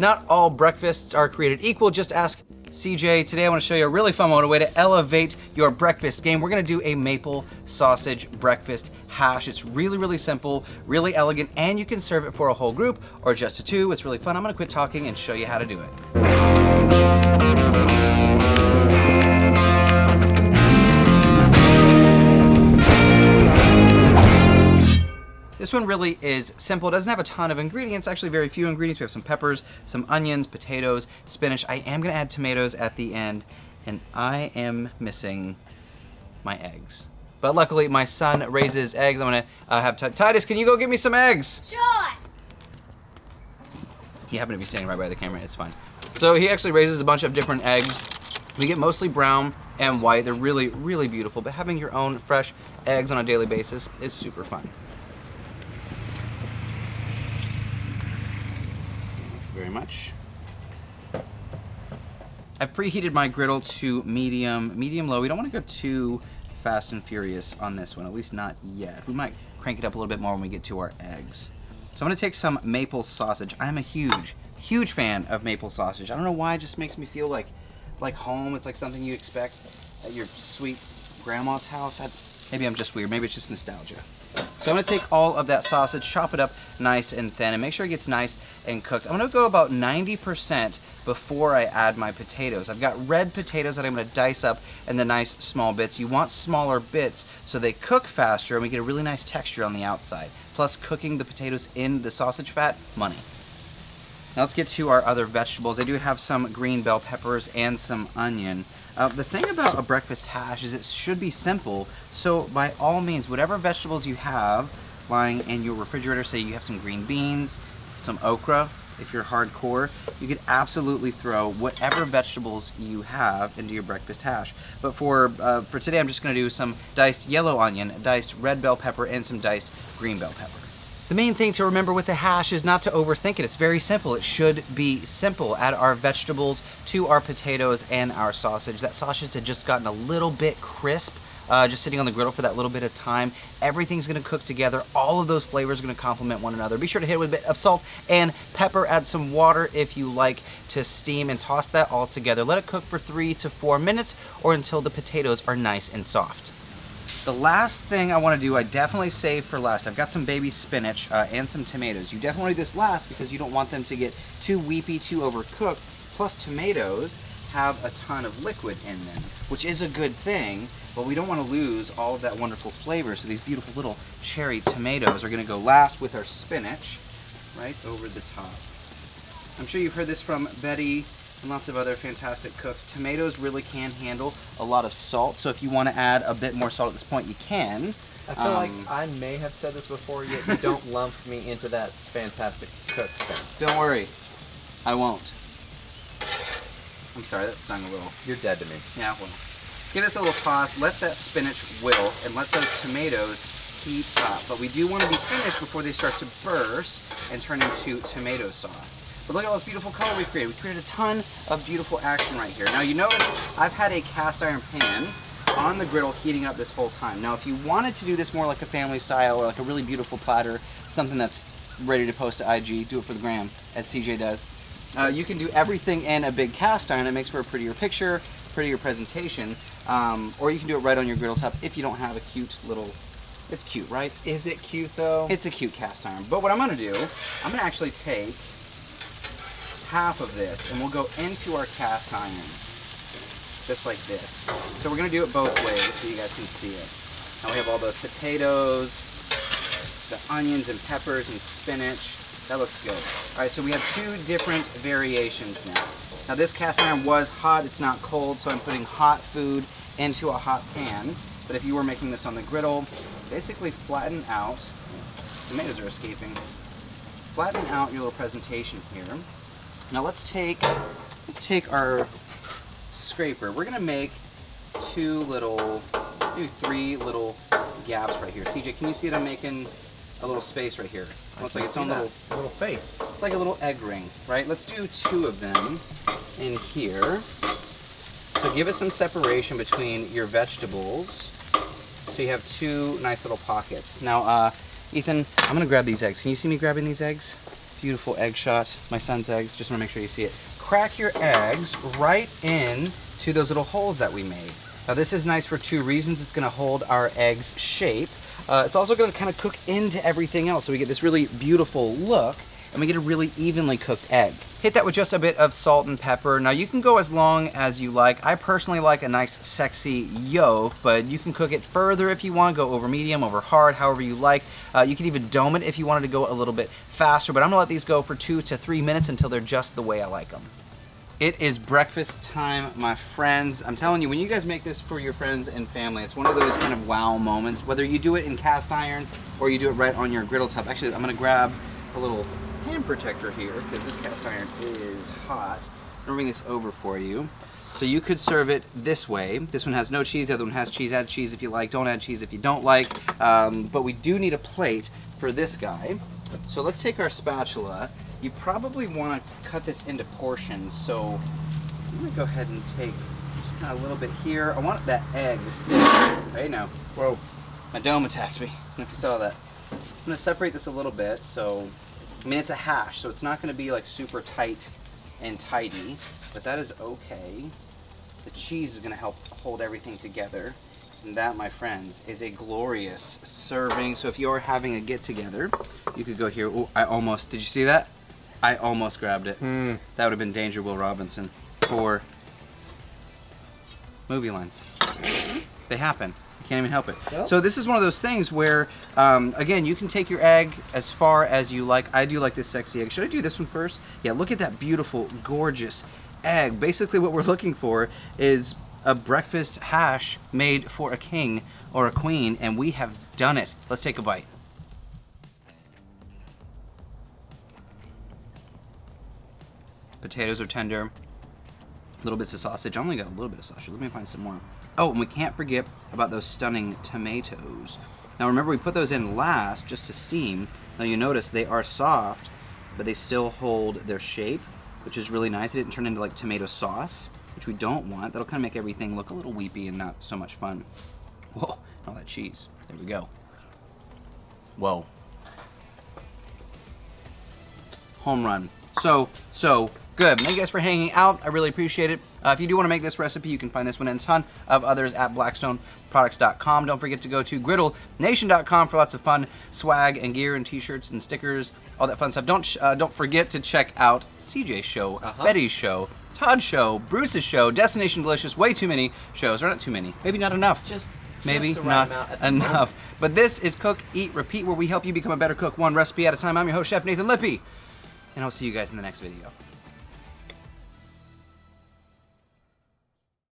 Not all breakfasts are created equal, just ask CJ. Today I want to show you a really fun way to elevate your breakfast game. We're gonna do a maple sausage breakfast hash. It's really simple, really elegant, and you can serve it for a whole group or just a two. It's really fun. I'm gonna quit talking and show you how to do it. This one really is simple. It doesn't have a ton of ingredients, actually very few ingredients. We have some peppers, some onions, potatoes, spinach. I am gonna add tomatoes at the end, and I am missing my eggs. But luckily my son raises eggs. I'm gonna have Titus, can you go get me some eggs? Sure. He happened to be standing right by the camera, it's fine. So he actually raises a bunch of different eggs. We get mostly brown and white. They're really beautiful, but having your own fresh eggs on a daily basis is super fun. Very much. I've preheated my griddle to medium low. We don't want to go too fast and furious on this one, at least not yet. We might crank it up a little bit more when we get to our eggs. So I'm gonna take some maple sausage. I'm a huge fan of maple sausage. I don't know why, it just makes me feel like home. It's like something you expect at your sweet grandma's house. Maybe I'm just weird, maybe it's just nostalgia. So I'm gonna take all of that sausage, chop it up nice and thin, and make sure it gets nice and cooked. I'm gonna go about 90% before I add my potatoes. I've got red potatoes that I'm gonna dice up in the nice small bits. You want smaller bits so they cook faster and we get a really nice texture on the outside. Plus, cooking the potatoes in the sausage fat, money. Now let's get to our other vegetables. I do have some green bell peppers and some onion. The thing about a breakfast hash is it should be simple, so by all means, whatever vegetables you have lying in your refrigerator, say you have some green beans, some okra, if you're hardcore, you could absolutely throw whatever vegetables you have into your breakfast hash. But for today, I'm just gonna do some diced yellow onion, diced red bell pepper, and some diced green bell pepper. The main thing to remember with the hash is not to overthink it. It's very simple. It should be simple. Add our vegetables to our potatoes and our sausage. That sausage had just gotten a little bit crisp, just sitting on the griddle for that little bit of time. Everything's gonna cook together. All of those flavors are gonna complement one another. Be sure to hit it with a bit of salt and pepper. Add some water if you like to steam, and toss that all together. Let it cook for 3 to 4 minutes or until the potatoes are nice and soft. The last thing I want to do, I definitely save for last. I've got some baby spinach and some tomatoes. You definitely do this last because you don't want them to get too weepy, too overcooked. Plus, tomatoes have a ton of liquid in them, which is a good thing, but we don't want to lose all of that wonderful flavor. So these beautiful little cherry tomatoes are going to go last with our spinach right over the top. I'm sure you've heard this from Betty and lots of other fantastic cooks. Tomatoes really can handle a lot of salt, so if you want to add a bit more salt at this point, you can. I feel like I may have said this before, yet you don't lump me into that fantastic cook thing. Don't worry, I won't. I'm sorry, that stung a little. You're dead to me. Yeah, well, let's give this a little toss, let that spinach wilt, and let those tomatoes heat up. But we do want to be finished before they start to burst and turn into tomato sauce. But look at all this beautiful color we've created. We've created a ton of beautiful action right here. Now you notice I've had a cast iron pan on the griddle heating up this whole time. Now if you wanted to do this more like a family style or like a really beautiful platter, something that's ready to post to IG, do it for the gram, as CJ does, you can do everything in a big cast iron. It makes for a prettier picture, prettier presentation, or you can do it right on your griddle top if you don't have a cute little, it's cute, right? Is it cute though? It's a cute cast iron. But what I'm gonna do, I'm gonna actually take half of this and we'll go into our cast iron just like this. So we're gonna do it both ways so you guys can see it. Now we have all those potatoes, the onions and peppers and spinach. That looks good. All right, so we have 2 different variations now. Now this cast iron was hot, it's not cold, so I'm putting hot food into a hot pan. But if you were making this on the griddle, basically flatten out, tomatoes are escaping, flatten out your little presentation here. Now let's take our scraper. We're gonna make 2 little, maybe 3 little gaps right here. CJ, can you see that I'm making a little space right here? Looks like its own little face. It's like a little egg ring, right? Let's do 2 of them in here. So give it some separation between your vegetables, so you have 2 nice little pockets. Now, Ethan, I'm gonna grab these eggs. Can you see me grabbing these eggs? Beautiful egg shot. My son's eggs. Just want to make sure you see it. Crack your eggs right in to those little holes that we made. Now this is nice for 2 reasons. It's going to hold our eggs shape. It's also going to kind of cook into everything else, so we get this really beautiful look, and we get a really evenly cooked egg. Hit that with just a bit of salt and pepper. Now you can go as long as you like. I personally like a nice sexy yolk, but you can cook it further if you want. Go over medium, over hard, however you like. You can even dome it if you wanted to go a little bit faster, but I'm gonna let these go for 2 to 3 minutes until they're just the way I like them. It is breakfast time, my friends. I'm telling you, when you guys make this for your friends and family, it's one of those kind of wow moments, whether you do it in cast iron or you do it right on your griddle top. Actually, I'm gonna grab a little hand protector here because this cast iron is hot. I'm gonna bring this over for you. So you could serve it this way. This one has no cheese, the other one has cheese. Add cheese if you like, don't add cheese if you don't like. But we do need a plate for this guy. So let's take our spatula. You probably want to cut this into portions, so I'm gonna go ahead and take just kind of a little bit here. I want that egg to stay. Hey now, whoa, my dome attacked me. I don't know if you saw that. I'm gonna separate this a little bit, so, I mean it's a hash, so it's not gonna be like super tight and tidy, but that is okay. The cheese is gonna help hold everything together. And that, my friends, is a glorious serving. So if you're having a get-together, you could go here. Oh, I almost, did you see that? I almost grabbed it. That would have been Danger Will Robinson for movie lines. They happen. You can't even help it. Yep. So this is one of those things where, again, you can take your egg as far as you like. I do like this sexy egg. Should I do this one first? Yeah, look at that beautiful, gorgeous egg. Basically what we're looking for is a breakfast hash made for a king or a queen, and we have done it. Let's take a bite. Potatoes are tender. Little bits of sausage. I only got a little bit of sausage. Let me find some more. Oh, and we can't forget about those stunning tomatoes. Now remember, we put those in last just to steam. Now you notice they are soft, but they still hold their shape, which is really nice. It didn't turn into like tomato sauce, which we don't want. That'll kind of make everything look a little weepy and not so much fun. Whoa, all that cheese. There we go. Whoa. Home run. So good. Thank you guys for hanging out. I really appreciate it. If you do want to make this recipe, you can find this one and a ton of others at blackstoneproducts.com. Don't forget to go to griddlenation.com for lots of fun swag and gear and t-shirts and stickers, all that fun stuff. Don't forget to check out CJ's show, Betty's show, Todd's show, Bruce's show, Destination Delicious. Way too many shows, or not too many. Maybe not enough. Maybe not enough. But this is Cook, Eat, Repeat, where we help you become a better cook one recipe at a time. I'm your host, Chef Nathan Lippy, and I'll see you guys in the next video.